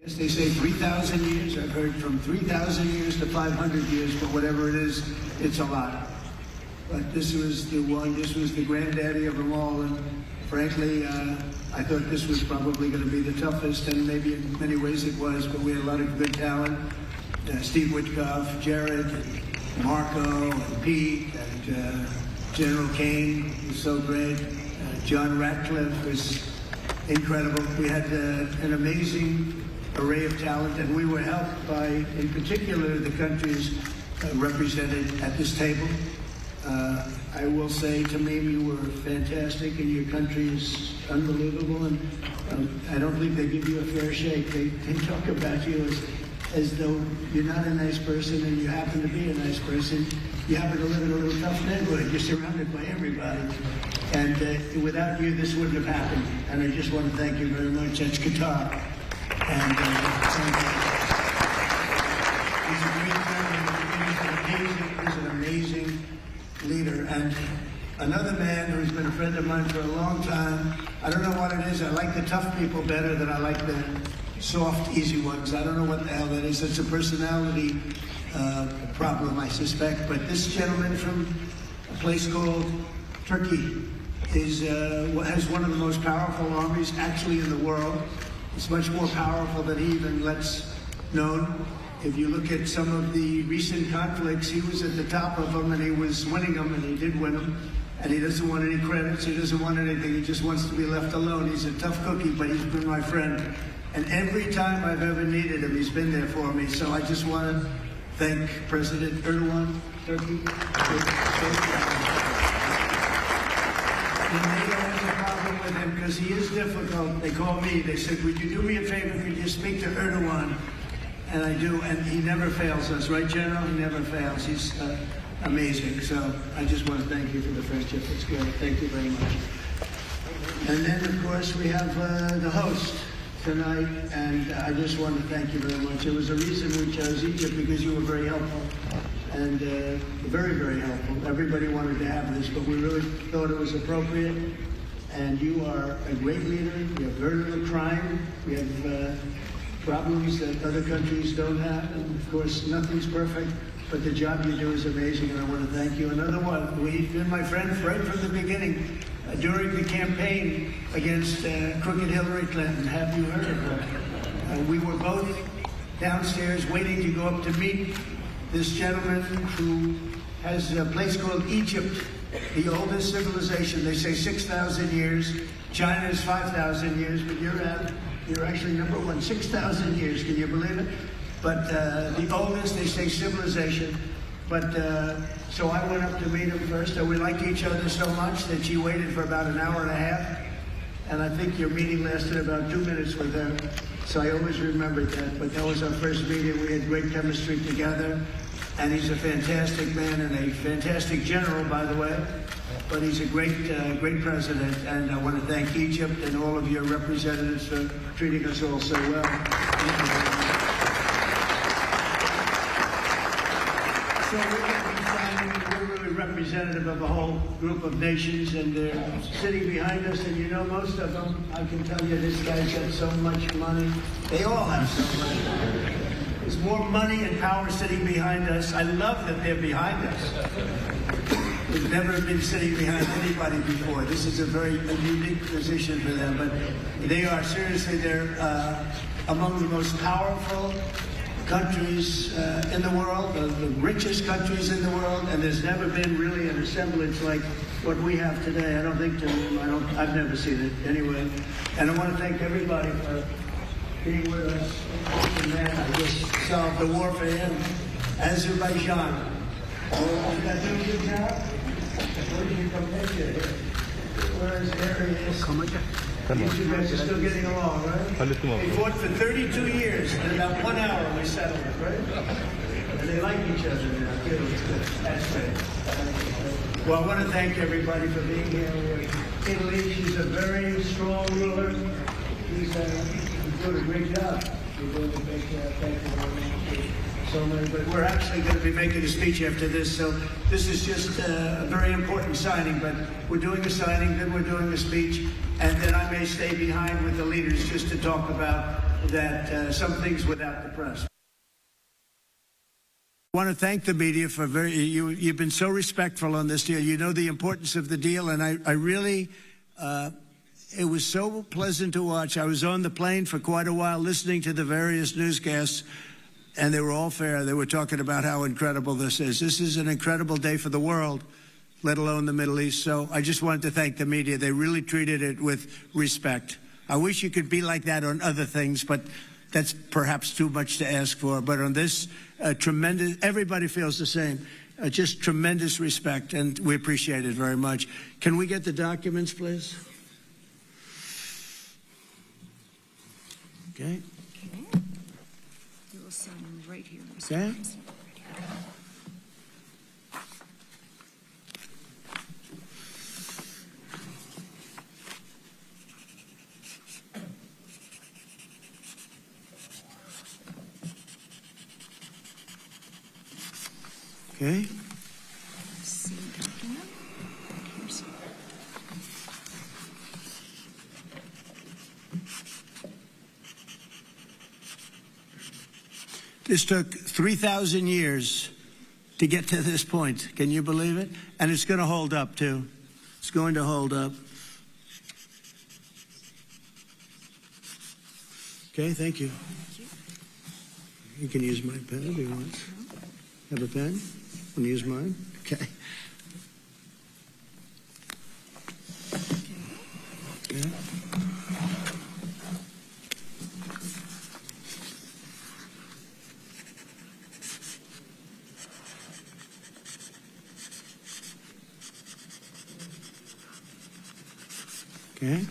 Yes, they say 3,000 years. I've heard from 3,000 years to 500 years, but whatever it is, it's a lot. But this was the one, this was the granddaddy of them all, and frankly, I thought this was probably going to be the toughest, and maybe in many ways it was, but we had a lot of good talent. Steve Witkoff, Jared, and Marco, and Pete, and General Kane was so great. John Ratcliffe was incredible. We had an amazing array of talent, and we were helped by, in particular, the countries represented at this table. I will say, Tamim, you were fantastic, and your country is unbelievable, and I don't think they give you a fair shake. They talk about you as though you're not a nice person, and you happen to be a nice person. You happen to live in a little tough neighborhood. You're surrounded by everybody. And without you, this wouldn't have happened. And I just want to thank you very much. That's Qatar. And he's a great friend. He's an amazing leader. And another man who's been a friend of mine for a long time. I don't know what it is. I like the tough people better than I like the soft, easy ones. I don't know what the hell that is. It's a personality problem, I suspect. But this gentleman from a place called Turkey has one of the most powerful armies actually in the world. It's much more powerful than he even lets known. If you look at some of the recent conflicts, he was at the top of them, and he was winning them, and he did win them. And he doesn't want any credits. He doesn't want anything. He just wants to be left alone. He's a tough cookie, but he's been my friend. And every time I've ever needed him, he's been there for me. So I just want to thank President Erdogan, Turkey. And they don't have a problem with him because he is difficult. They called me. They said, would you do me a favor? Could you speak to Erdogan? And I do, and he never fails us, right, General? He never fails. He's amazing. So I just want to thank you for the friendship. It's good. Thank you very much. And then, of course, we have the host tonight, and I just want to thank you very much. There was a reason we chose Egypt, because you were very helpful, and very, very helpful. Everybody wanted to have this, but we really thought it was appropriate. And you are a great leader. You have very little crime. We have problems that other countries don't have, and of course, nothing's perfect, but the job you do is amazing, and I want to thank you. Another one, we've been my friend right from the beginning. During the campaign against crooked Hillary Clinton, have you heard of her? We were both downstairs waiting to go up to meet this gentleman who has a place called Egypt, the oldest civilization. They say 6,000 years. China is 5,000 years, but you're actually number one. 6,000 years, can you believe it? But the oldest, they say, civilization. But so I went up to meet him first, and we liked each other so much that she waited for about an hour and a half. And I think your meeting lasted about 2 minutes with her. So I always remembered that. But that was our first meeting. We had great chemistry together. And he's a fantastic man and a fantastic general, by the way. But he's a great president. And I want to thank Egypt and all of your representatives for treating us all so well. Thank you very much. So we're really representative of a whole group of nations, and they're sitting behind us, and you know most of them. I can tell you this guy's got so much money. They all have so much. There's more money and power sitting behind us. I love that they're behind us. We've never been sitting behind anybody before. This is a very unique position for them, but they are seriously, they're among the most powerful countries in the world, the richest countries in the world, and there's never been really an assemblage like what we have today. I don't think I've never seen it anyway. And I want to thank everybody for being with us. Man, I just solved the war for him. Azerbaijan. Did I do a good job? Where did you come here? Where is areas? You two guys are still getting along, right? We fought for 32 years, and in about 1 hour we settled it, right? And they like each other now, too. That's great. Well, I want to thank everybody for being here. Italy, she's a very strong ruler. She's doing a great job. You're doing a great job. Thank you very much. So many, but we're actually going to be making a speech after this, so this is just a very important signing, but we're doing a signing, then we're doing a speech, and then I may stay behind with the leaders just to talk about that some things without the press. I want to thank the media for you've been so respectful on this deal. You know the importance of the deal, and I really, it was so pleasant to watch. I was on the plane for quite a while listening to the various newscasts, and they were all fair. They were talking about how incredible this is. This is an incredible day for the world, let alone the Middle East. So I just wanted to thank the media. They really treated it with respect. I wish you could be like that on other things, but that's perhaps too much to ask for. But on this, tremendous, everybody feels the same. Just tremendous respect, and we appreciate it very much. Can we get the documents, please? Okay. You will sign right here. Okay. Okay. Same document. Here's This took 3,000 years to get to this point. Can you believe it? And it's going to hold up, too. It's going to hold up. Okay, thank you. You can use my pen if you want. Have a pen? Want to use mine? Okay. Okay. Okay.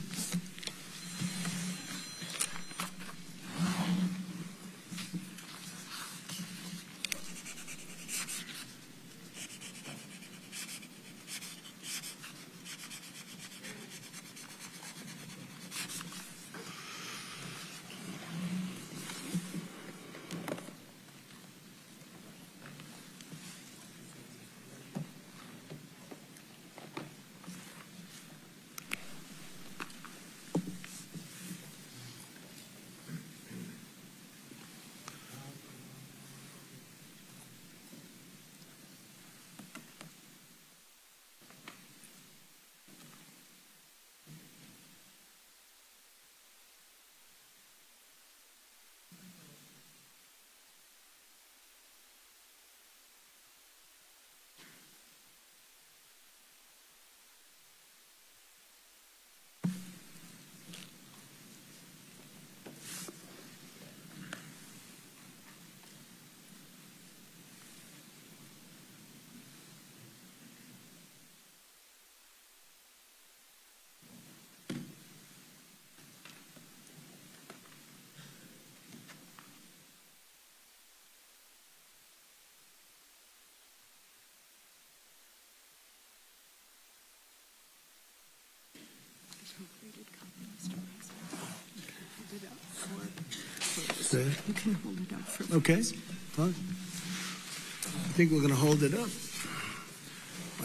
You can hold it up for Okay. Fine. I think we're going to hold it up.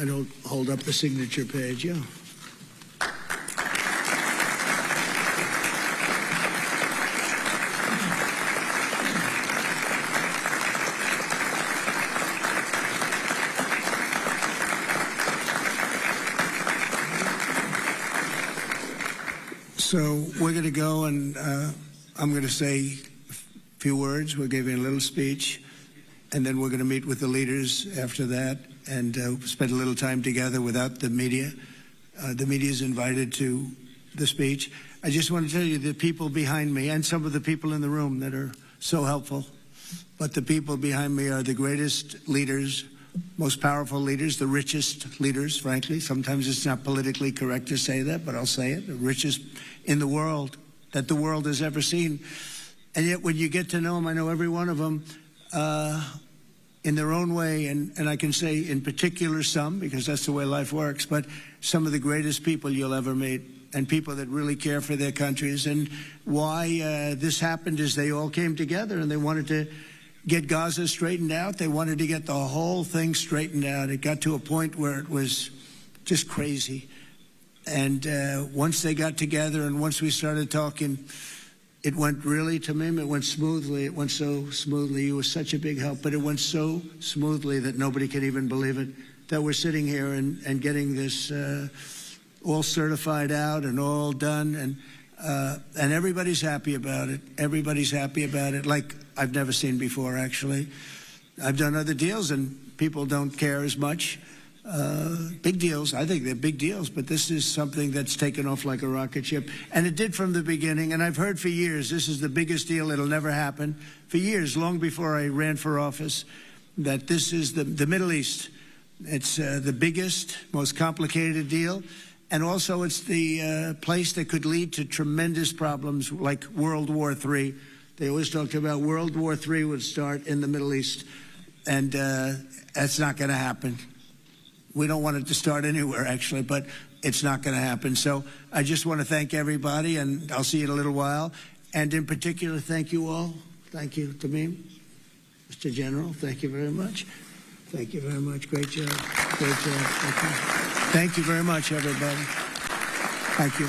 I don't hold up the signature page, yeah. So we're going to go and I'm going to say a few words. We'll give you a little speech, and then we're going to meet with the leaders after that and spend a little time together without the media. The media is invited to the speech. I just want to tell you the people behind me and some of the people in the room that are so helpful, but the people behind me are the greatest leaders, most powerful leaders, the richest leaders, frankly. Sometimes it's not politically correct to say that, but I'll say it, the richest in the world that the world has ever seen. And yet when you get to know them, I know every one of them in their own way, and I can say in particular some, because that's the way life works, but some of the greatest people you'll ever meet, and people that really care for their countries. And why this happened is they all came together and they wanted to get Gaza straightened out. They wanted to get the whole thing straightened out. It got to a point where it was just crazy. And once they got together and once we started talking, it went really, Tamim, it went smoothly. It went so smoothly. You were such a big help, but it went so smoothly that nobody can even believe it, that we're sitting here and getting this all certified out and all done. And everybody's happy about it. Everybody's happy about it, like I've never seen before, actually. I've done other deals, and people don't care as much. Big deals, I think they're big deals, but this is something that's taken off like a rocket ship. And it did from the beginning, and I've heard for years, this is the biggest deal, it'll never happen. For years, long before I ran for office, that this is the Middle East. It's the biggest, most complicated deal. And also it's the place that could lead to tremendous problems like World War III. They always talked about World War III would start in the Middle East. And that's not going to happen. We don't want it to start anywhere, actually, but it's not going to happen. So I just want to thank everybody, and I'll see you in a little while. And in particular, thank you all. Thank you, Tamim. Mr. General, thank you very much. Thank you very much. Great job. Great job. Thank you very much, everybody. Thank you.